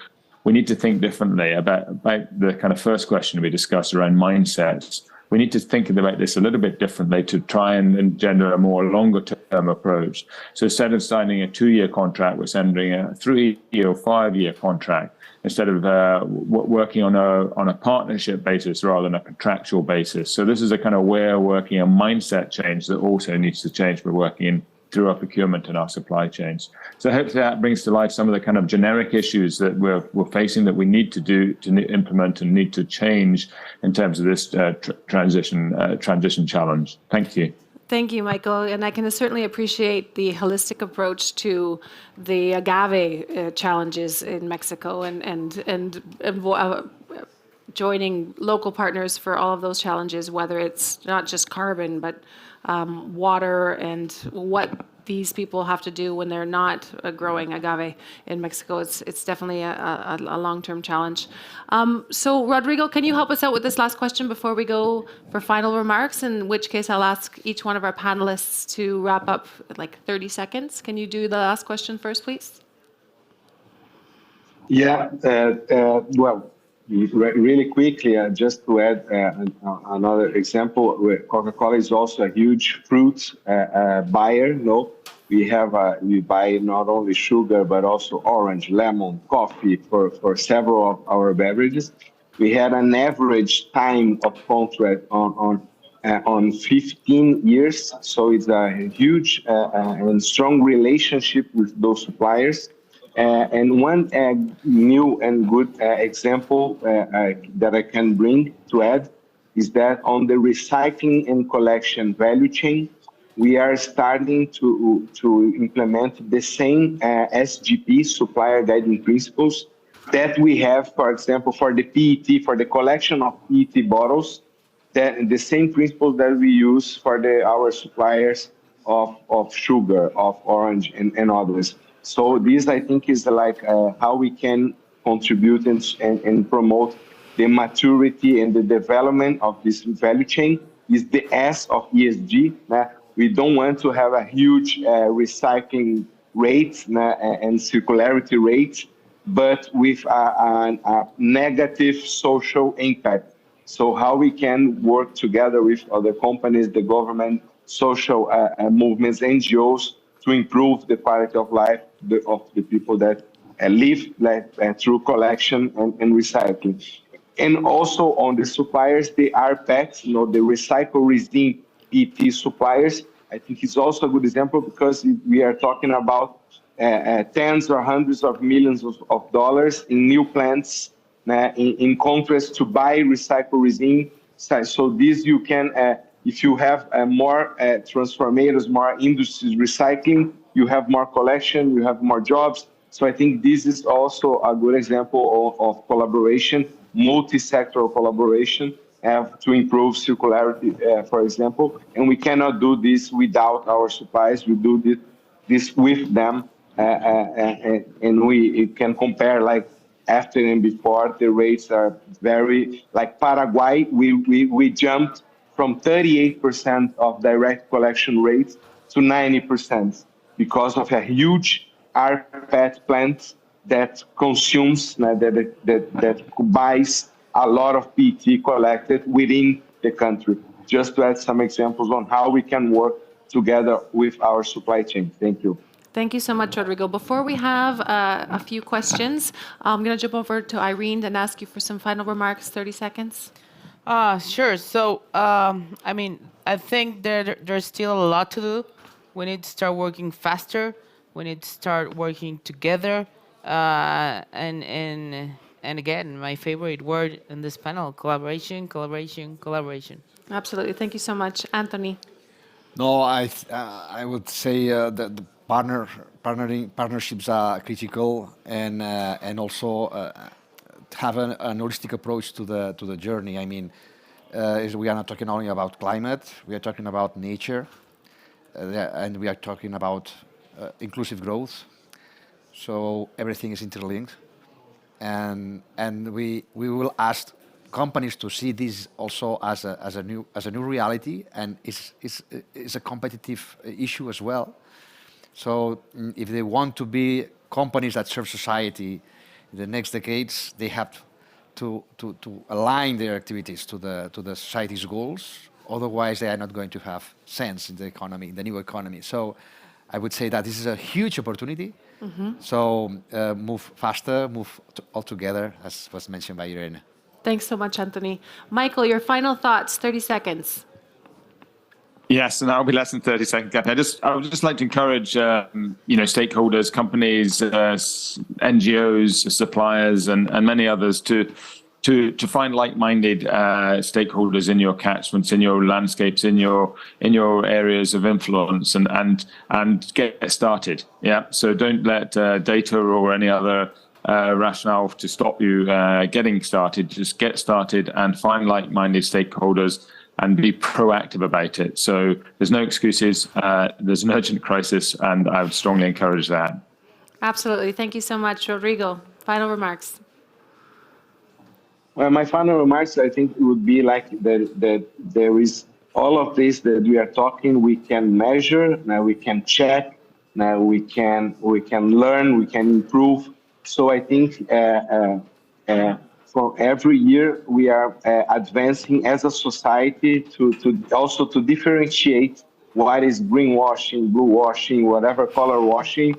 We need to think differently about the kind of first question we discussed around mindsets. We need to think about this a little bit differently to try and engender a more longer-term approach. So instead of signing a 2-year contract, we're signing a 3-year or 5-year contract, instead of working on a partnership basis rather than a contractual basis. So this is a kind of way of working, a mindset change that also needs to change. We're working through our procurement and our supply chains. So hopefully that brings to life some of the kind of generic issues that we're facing, that we need to do, to implement and need to change in terms of this transition challenge. Thank you. Thank you, Michael. And I can certainly appreciate the holistic approach to the agave challenges in Mexico and joining local partners for all of those challenges, whether it's not just carbon, but water and what these people have to do when they're not growing agave in Mexico. It's definitely a long-term challenge. So Rodrigo, can you help us out with this last question before we go for final remarks? In which case I'll ask each one of our panelists to wrap up in like 30 seconds. Can you do the last question first, please? Yeah, well, really quickly, just to add another example, Coca-Cola is also a huge fruit buyer. No, we buy not only sugar but also orange, lemon, coffee for several of our beverages. We had an average time of contract on on 15 years. So it's a huge and strong relationship with those suppliers. And one new and good example that I can bring to add is that on the recycling and collection value chain, we are starting to implement the same SGP, supplier guiding principles, that we have, for example, for the PET, for the collection of PET bottles, that the same principles that we use for our suppliers of sugar, of orange, and others. So this, I think, is like how we can contribute and promote the maturity and the development of this value chain. Is the S of ESG. We don't want to have a huge recycling rate and circularity rate, but with a negative social impact. So how we can work together with other companies, the government, social movements, NGOs, to improve the quality of life of the people that live through collection and recycling. And also on the suppliers, the RPETs, the recycle resin PET suppliers, I think it's also a good example because we are talking about tens or hundreds of millions of dollars in new plants in contrast to buy recycle resin. So this you can, if you have more transformators, more industries recycling, you have more collection, you have more jobs. So I think this is also a good example of collaboration, multi-sectoral collaboration to improve circularity, for example. And we cannot do this without our suppliers. We do this with them, and we can compare like after and before. The rates are very, like Paraguay, we jumped from 38% of direct collection rates to 90% because of a huge rPET plant that consumes, that buys a lot of PET collected within the country. Just to add some examples on how we can work together with our supply chain. Thank you. Thank you so much, Rodrigo. Before we have a few questions, I'm going to jump over to Irene and ask you for some final remarks, 30 seconds. Sure. So, I mean, I think there's still a lot to do. We need to start working faster. We need to start working together. And again, my favorite word in this panel: collaboration, collaboration, collaboration. Absolutely. Thank you so much. Anthony. No, I would say that the partnerships are critical, and also have an holistic approach to the journey. I mean, we are not talking only about climate; we are talking about nature, and we are talking about inclusive growth. So everything is interlinked, and we will ask companies to see this also as a new reality, and it's a competitive issue as well. So if they want to be companies that serve society in the next decades, they have to align their activities to the society's goals. Otherwise, they are not going to have sense in the economy, in the new economy. So I would say that this is a huge opportunity. Mm-hmm. So move faster, move all together, as was mentioned by Irene. Thanks so much, Anthony. Michael, your final thoughts, 30 seconds. Yes, and that'll be less than 30 seconds, Kathy. I would just like to encourage, stakeholders, companies, NGOs, suppliers, and many others to find like-minded stakeholders in your catchments, in your landscapes, in your areas of influence, and get started. Yeah. So don't let data or any other rationale to stop you getting started. Just get started and find like-minded stakeholders and be proactive about it. So there's no excuses. There's an urgent crisis, and I would strongly encourage that. Absolutely. Thank you so much, Rodrigo. Final remarks. Well, my final remarks, I think it would be like that there is all of this that we are talking, we can measure, now we can check, now we can learn, we can improve. So I think for every year we are advancing as a society to also to differentiate what is greenwashing, blue washing, whatever color washing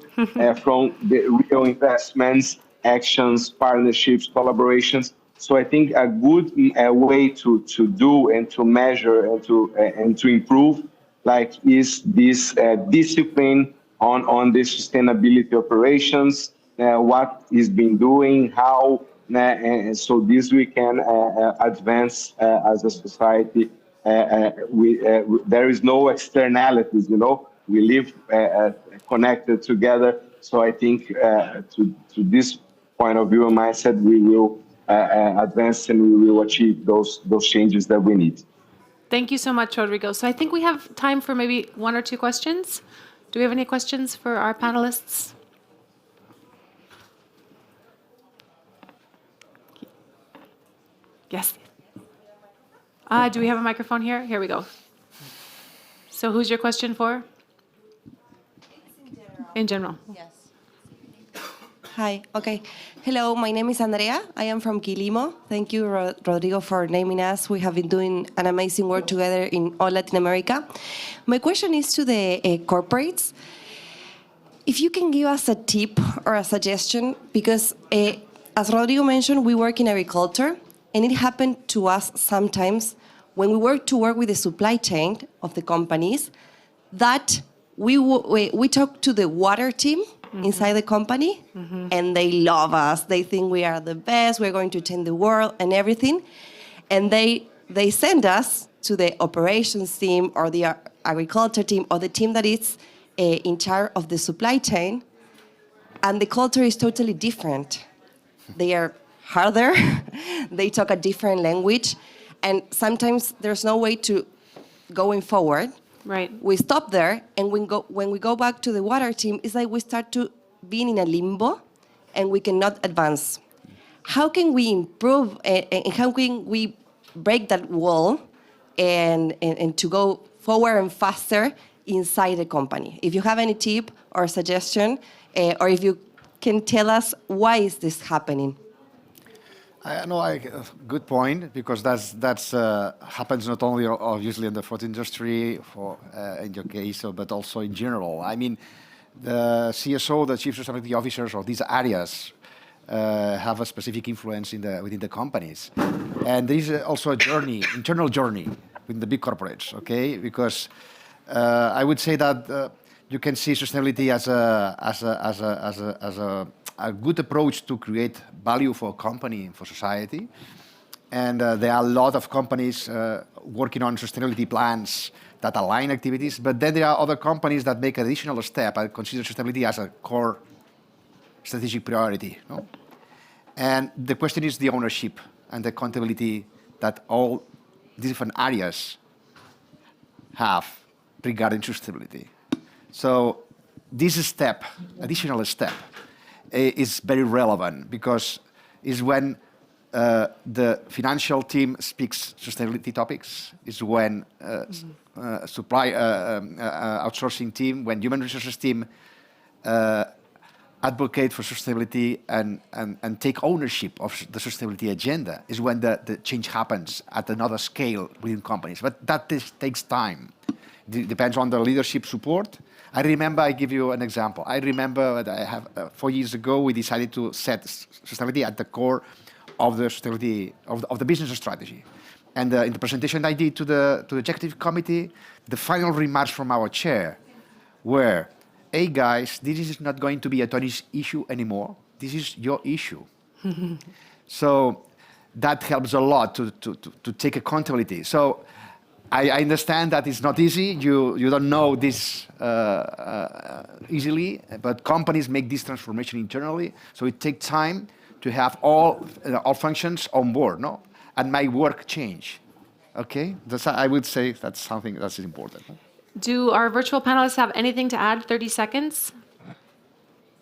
from the real investments, actions, partnerships, collaborations So I think a good way to do and to measure and to improve like is this discipline on the sustainability operations, what is being doing, how, and so this we can advance as a society. There is no externalities, we live connected together. So I think to this point of view and mindset, we will advance and we will achieve those changes that we need. Thank you so much, Rodrigo. So I think we have time for maybe one or two questions. Do we have any questions for our panelists? Yes. Do we have a microphone here? Here we go. So who's your question for? In general. Yes. Hi. Okay. Hello, my name is Andrea. I am from Quilimo. Thank you, Rodrigo, for naming us. We have been doing an amazing work together in all Latin America. My question is to the corporates. If you can give us a tip or a suggestion, because as Rodrigo mentioned, we work in agriculture, and it happened to us sometimes when we work with the supply chain of the companies that we talk to the water team inside the company, and they love us. They think we are the best. We're going to change the world and everything, and they send us to the operations team or the agriculture team or the team that is in charge of the supply chain, and the culture is totally different. They are harder. They talk a different language, and sometimes there's no way to going forward. Right. We stop there, and when we go back to the water team, it's like we start to being in a limbo, and we cannot advance. How can we improve, and how can we break that wall, and to go forward and faster inside the company? If you have any tip or suggestion, or if you can tell us why is this happening? Good point, because that's happens not only obviously in the food industry, in your case, but also in general. I mean, the CSO, the Chief Sustainability Officers of these areas have a specific influence within the companies, and there is also a journey, internal journey, within the big corporates. Okay, because I would say that you can see sustainability as a good approach to create value for a company, for society. And there are a lot of companies working on sustainability plans that align activities, but then there are other companies that make an additional step and consider sustainability as a core strategic priority. No? And the question is the ownership and the accountability that all different areas have regarding sustainability. So this step, additional step, is very relevant because is when the financial team speaks sustainability topics, is when supply outsourcing team, when human resources team advocate for sustainability and take ownership of the sustainability agenda, is when the change happens at another scale within companies. But that takes time. It depends on the leadership support. I give you an example. I remember that I have 4 years ago, we decided to set sustainability at the core of the sustainability of the business strategy. And in the presentation I did to the executive committee, the final remarks from our chair were, hey guys, this is not going to be a Tony's issue anymore. This is your issue. So that helps a lot to take accountability. So I understand that it's not easy. You don't know this easily, but companies make this transformation internally. So it takes time to have all functions on board, no? And my work change. Okay, I would say that's something that's important. Do our virtual panelists have anything to add? 30 seconds.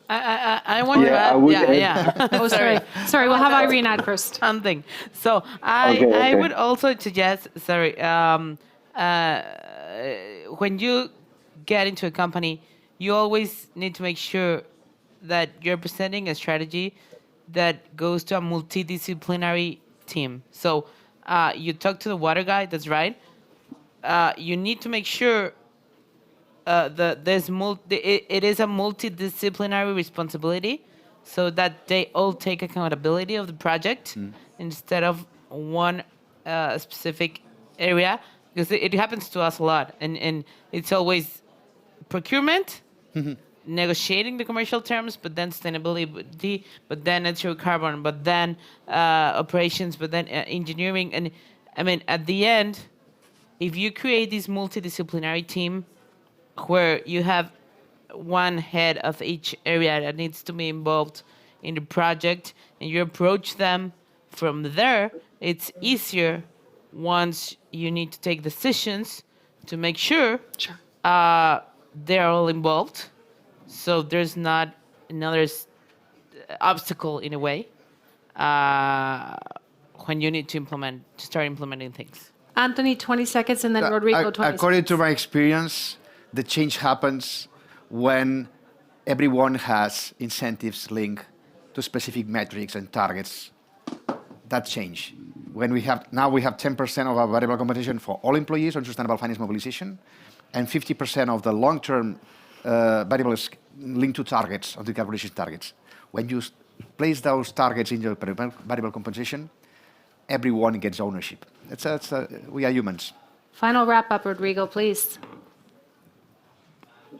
I want to add. Oh, sorry. Sorry, we'll have Irene add first. Something. So I would also suggest, when you get into a company, you always need to make sure that you're presenting a strategy that goes to a multidisciplinary team. So you talk to the water guy, that's right. You need to make sure that it is a multidisciplinary responsibility so that they all take accountability of the project instead of one specific area, because it happens to us a lot, and it's always procurement, negotiating the commercial terms, but then sustainability, but then net zero carbon, but then operations, but then engineering. And I mean, at the end, if you create this multidisciplinary team where you have one head of each area that needs to be involved in the project, and you approach them from there, it's easier once you need to take decisions to make sure they're all involved, so there's not another obstacle in a way when you need to start implementing things. Anthony, 20 seconds, and then Rodrigo, 20 According seconds. to my experience, the change happens when everyone has incentives linked to specific metrics and targets that change. When we have 10% of our variable compensation for all employees on sustainable finance mobilization, and 50% of the long-term variables linked to targets, on the decarbonization targets. When you place those targets in your variable compensation, everyone gets ownership. We are humans. Final wrap up, Rodrigo, please.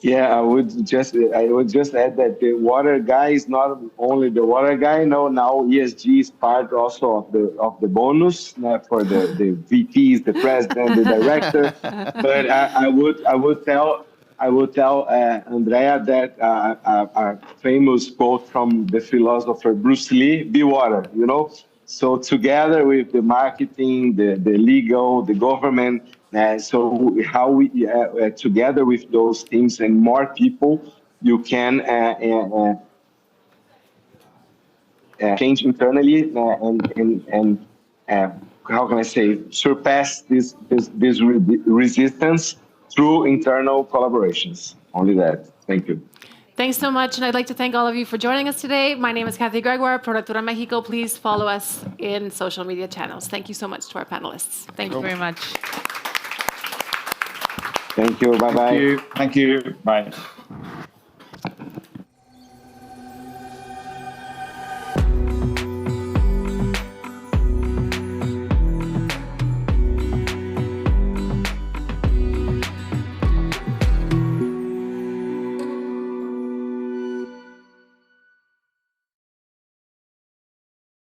Yeah, I would just add that the water guy is not only the water guy. No, now ESG is part also of the bonus for the VPs, the president, the director. But I would tell Andrea that a famous quote from the philosopher Bruce Lee: "Be water." You know. So together with the marketing, the legal, the government. So how we, together with those teams and more people, you can change internally and how can I say, surpass this resistance through internal collaborations. Only that. Thank you. Thanks so much, and I'd like to thank all of you for joining us today. My name is Kathy Gregoire, Pro Natura Mexico. Please follow us in social media channels. Thank you so much to our panelists. Thank you very much. Thank you. Bye-bye. Thank you. Bye.